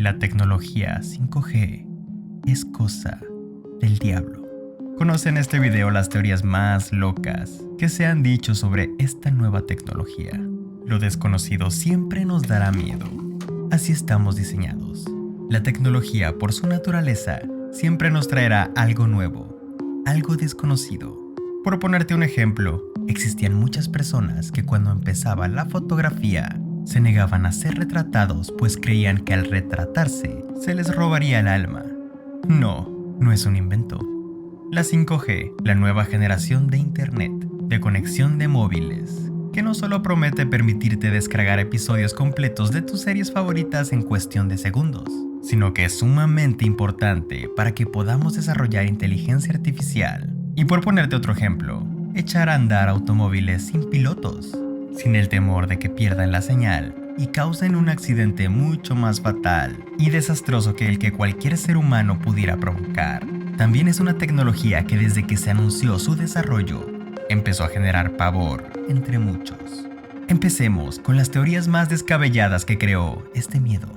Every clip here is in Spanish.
La tecnología 5G es cosa del diablo. Conoce en este video las teorías más locas que se han dicho sobre esta nueva tecnología. Lo desconocido siempre nos dará miedo. Así estamos diseñados. La tecnología, por su naturaleza, siempre nos traerá algo nuevo, algo desconocido. Por ponerte un ejemplo, existían muchas personas que cuando empezaba la fotografía se negaban a ser retratados, pues creían que al retratarse se les robaría el alma. No es un invento. La 5G, la nueva generación de Internet, de conexión de móviles, que no solo promete permitirte descargar episodios completos de tus series favoritas en cuestión de segundos, sino que es sumamente importante para que podamos desarrollar inteligencia artificial. Y por ponerte otro ejemplo, echar a andar automóviles sin pilotos, sin el temor de que pierdan la señal y causen un accidente mucho más fatal y desastroso que el que cualquier ser humano pudiera provocar. También es una tecnología que desde que se anunció su desarrollo, empezó a generar pavor entre muchos. Empecemos con las teorías más descabelladas que creó este miedo.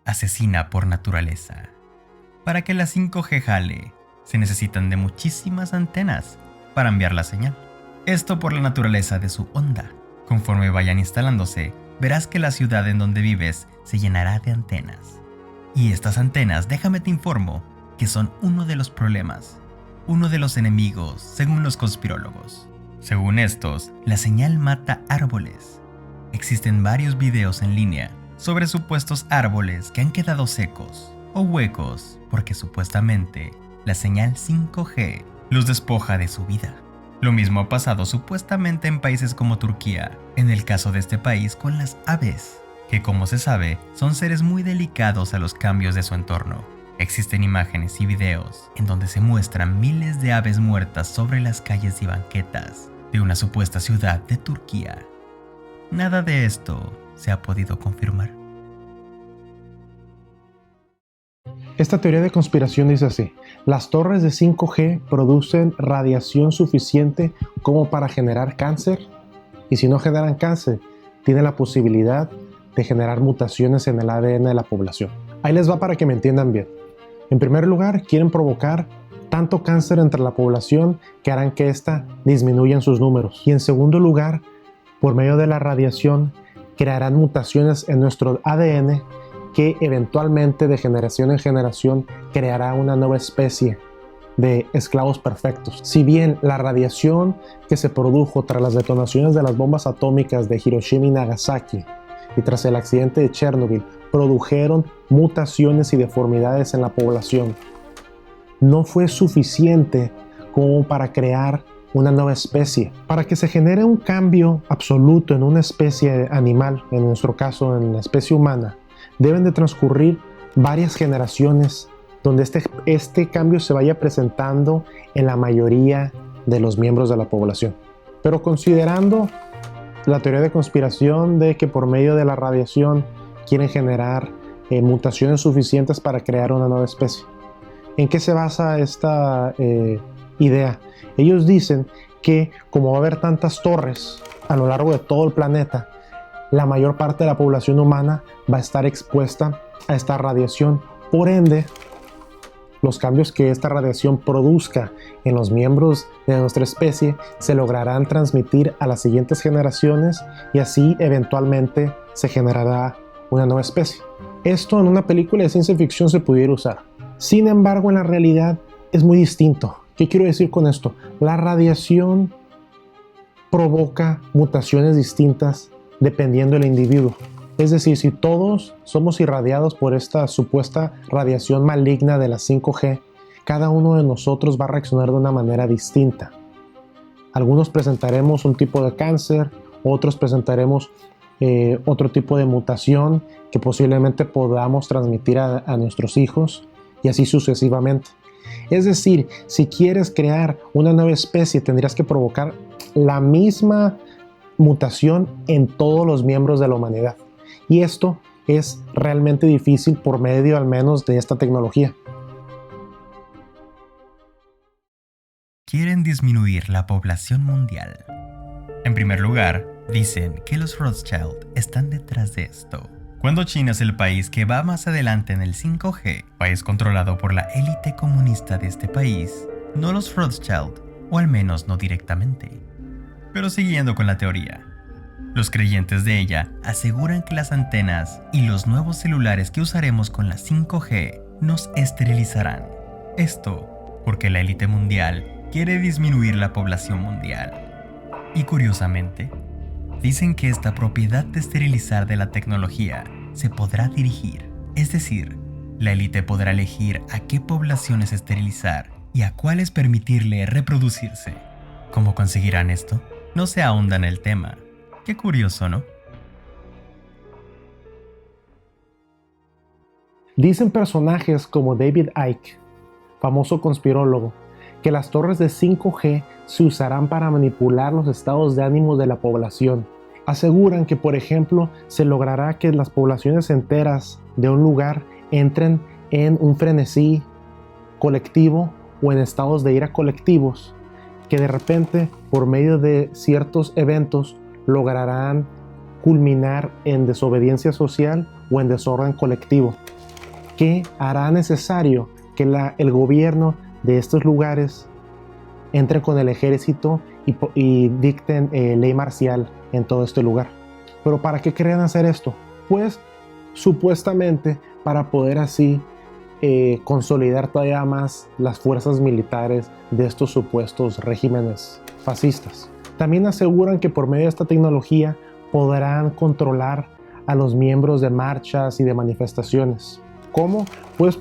Asesina por naturaleza. Para que la 5G jale, se necesitan de muchísimas antenas para enviar la señal. Esto por la naturaleza de su onda. Conforme vayan instalándose, verás que la ciudad en donde vives se llenará de antenas. Y estas antenas, déjame te informo, que son uno de los problemas, uno de los enemigos, según los conspirólogos. Según estos, la señal mata árboles. Existen varios videos en línea sobre supuestos árboles que han quedado secos o huecos porque supuestamente la señal 5G los despoja de su vida. Lo mismo ha pasado supuestamente en países como Turquía, en el caso de este país con las aves, que como se sabe son seres muy delicados a los cambios de su entorno. Existen imágenes y videos en donde se muestran miles de aves muertas sobre las calles y banquetas de una supuesta ciudad de Turquía. Nada de esto se ha podido confirmar. Esta teoría de conspiración dice así: las torres de 5G producen radiación suficiente como para generar cáncer, y si no generan cáncer, tienen la posibilidad de generar mutaciones en el ADN de la población. Ahí les va para que me entiendan bien. En primer lugar, quieren provocar tanto cáncer entre la población que harán que ésta disminuya en sus números. Y en segundo lugar, por medio de la radiación, crearán mutaciones en nuestro ADN que eventualmente de generación en generación creará una nueva especie de esclavos perfectos. Si bien la radiación que se produjo tras las detonaciones de las bombas atómicas de Hiroshima y Nagasaki y tras el accidente de Chernobyl produjeron mutaciones y deformidades en la población, no fue suficiente como para crear una nueva especie. Para que se genere un cambio absoluto en una especie animal, en nuestro caso en la especie humana, deben de transcurrir varias generaciones donde este cambio se vaya presentando en la mayoría de los miembros de la población. Pero considerando la teoría de conspiración de que por medio de la radiación quieren generar mutaciones suficientes para crear una nueva especie, ¿en qué se basa esta idea? Ellos dicen que como va a haber tantas torres a lo largo de todo el planeta, la mayor parte de la población humana va a estar expuesta a esta radiación. Por ende, los cambios que esta radiación produzca en los miembros de nuestra especie se lograrán transmitir a las siguientes generaciones y así eventualmente se generará una nueva especie. Esto en una película de ciencia ficción se pudiera usar. Sin embargo, en la realidad es muy distinto. ¿Qué quiero decir con esto? La radiación provoca mutaciones distintas dependiendo del individuo. Es decir, si todos somos irradiados por esta supuesta radiación maligna de la 5G, cada uno de nosotros va a reaccionar de una manera distinta. Algunos presentaremos un tipo de cáncer, otros presentaremos otro tipo de mutación que posiblemente podamos transmitir a nuestros hijos y así sucesivamente. Es decir, si quieres crear una nueva especie, tendrías que provocar la misma mutación en todos los miembros de la humanidad. Y esto es realmente difícil por medio al menos de esta tecnología. quieren disminuir la población mundial. En primer lugar, dicen que los Rothschild están detrás de esto. Cuando China es el país que va más adelante en el 5G, país controlado por la élite comunista de este país, no los Rothschild, o al menos no directamente. Pero siguiendo con la teoría, los creyentes de ella aseguran que las antenas y los nuevos celulares que usaremos con la 5G nos esterilizarán. Esto porque la élite mundial quiere disminuir la población mundial. Y curiosamente, dicen que esta propiedad de esterilizar de la tecnología se podrá dirigir, es decir, la élite podrá elegir a qué poblaciones esterilizar y a cuáles permitirle reproducirse. ¿Cómo conseguirán esto? No se ahonda en el tema. Qué curioso, ¿no? Dicen personajes como David Icke, famoso conspirólogo, que las torres de 5G se usarán para manipular los estados de ánimo de la población. Aseguran que, por ejemplo, se logrará que las poblaciones enteras de un lugar entren en un frenesí colectivo o en estados de ira colectivos, que de repente, por medio de ciertos eventos, lograrán culminar en desobediencia social o en desorden colectivo, que hará necesario que el gobierno de estos lugares entren con el ejército y dicten ley marcial en todo este lugar. ¿Pero para qué querían hacer esto? Pues supuestamente para poder así consolidar todavía más las fuerzas militares de estos supuestos regímenes fascistas. También aseguran que por medio de esta tecnología podrán controlar a los miembros de marchas y de manifestaciones. ¿Cómo? Pues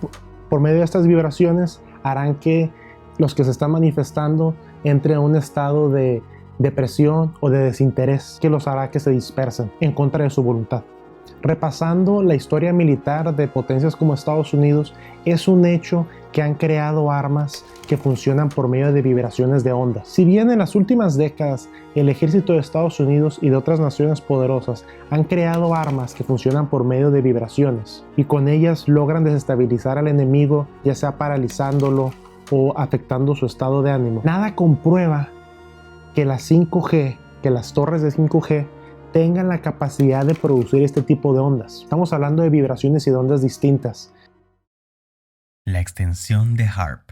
por medio de estas vibraciones harán que los que se están manifestando entren en un estado de depresión o de desinterés que los hará que se dispersen en contra de su voluntad. Repasando la historia militar de potencias como Estados Unidos, es un hecho que han creado armas que funcionan por medio de vibraciones de ondas. Si bien en las últimas décadas el ejército de Estados Unidos y de otras naciones poderosas han creado armas que funcionan por medio de vibraciones y con ellas logran desestabilizar al enemigo, ya sea paralizándolo o afectando su estado de ánimo, nada comprueba que la 5G, que las torres de 5G tengan la capacidad de producir este tipo de ondas. Estamos hablando de vibraciones y de ondas distintas. La extensión de HAARP.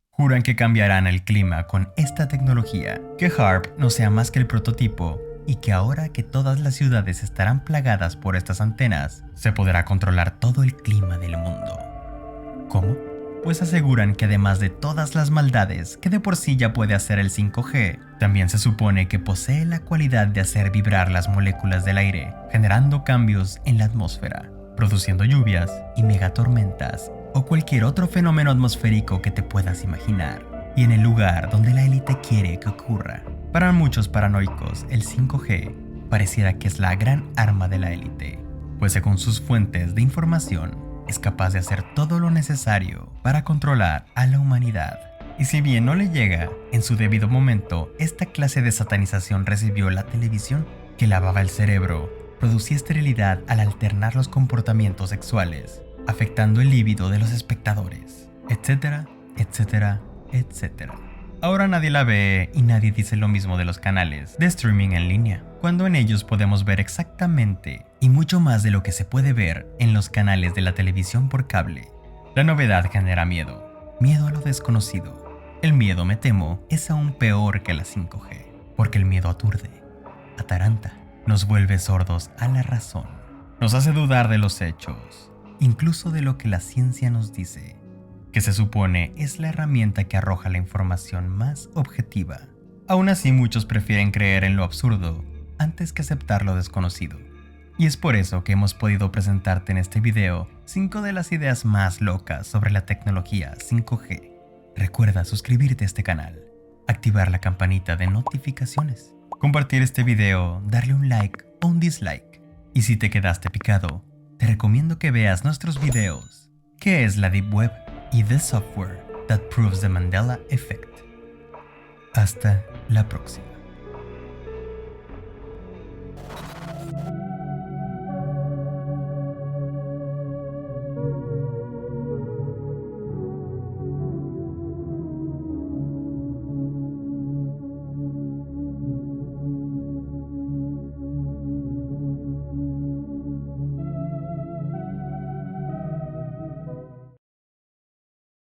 Juran que cambiarán el clima con esta tecnología, que HAARP no sea más que el prototipo y que ahora que todas las ciudades estarán plagadas por estas antenas, se podrá controlar todo el clima del mundo. ¿Cómo? Pues aseguran que además de todas las maldades que de por sí ya puede hacer el 5G, también se supone que posee la cualidad de hacer vibrar las moléculas del aire, generando cambios en la atmósfera, produciendo lluvias y megatormentas o cualquier otro fenómeno atmosférico que te puedas imaginar, y en el lugar donde la élite quiere que ocurra. Para muchos paranoicos, el 5G pareciera que es la gran arma de la élite, pues según sus fuentes de información, es capaz de hacer todo lo necesario para controlar a la humanidad. Y si bien no le llega en su debido momento, esta clase de satanización recibió la televisión, que lavaba el cerebro, producía esterilidad al alternar los comportamientos sexuales, afectando el líbido de los espectadores, etcétera, etcétera, etcétera. Ahora nadie la ve y nadie dice lo mismo de los canales de streaming en línea, cuando en ellos podemos ver exactamente y mucho más de lo que se puede ver en los canales de la televisión por cable. La novedad genera miedo, miedo a lo desconocido. El miedo, me temo, es aún peor que la 5G, porque el miedo aturde, ataranta, nos vuelve sordos a la razón, nos hace dudar de los hechos, incluso de lo que la ciencia nos dice, que se supone es la herramienta que arroja la información más objetiva. Aún así, muchos prefieren creer en lo absurdo antes que aceptar lo desconocido. Y es por eso que hemos podido presentarte en este video 5 de las ideas más locas sobre la tecnología 5G. Recuerda suscribirte a este canal, activar la campanita de notificaciones, compartir este video, darle un like o un dislike. Y si te quedaste picado, te recomiendo que veas nuestros videos, ¿Qué es la Deep Web? Y The Software That Proves the Mandela Effect. Hasta la próxima.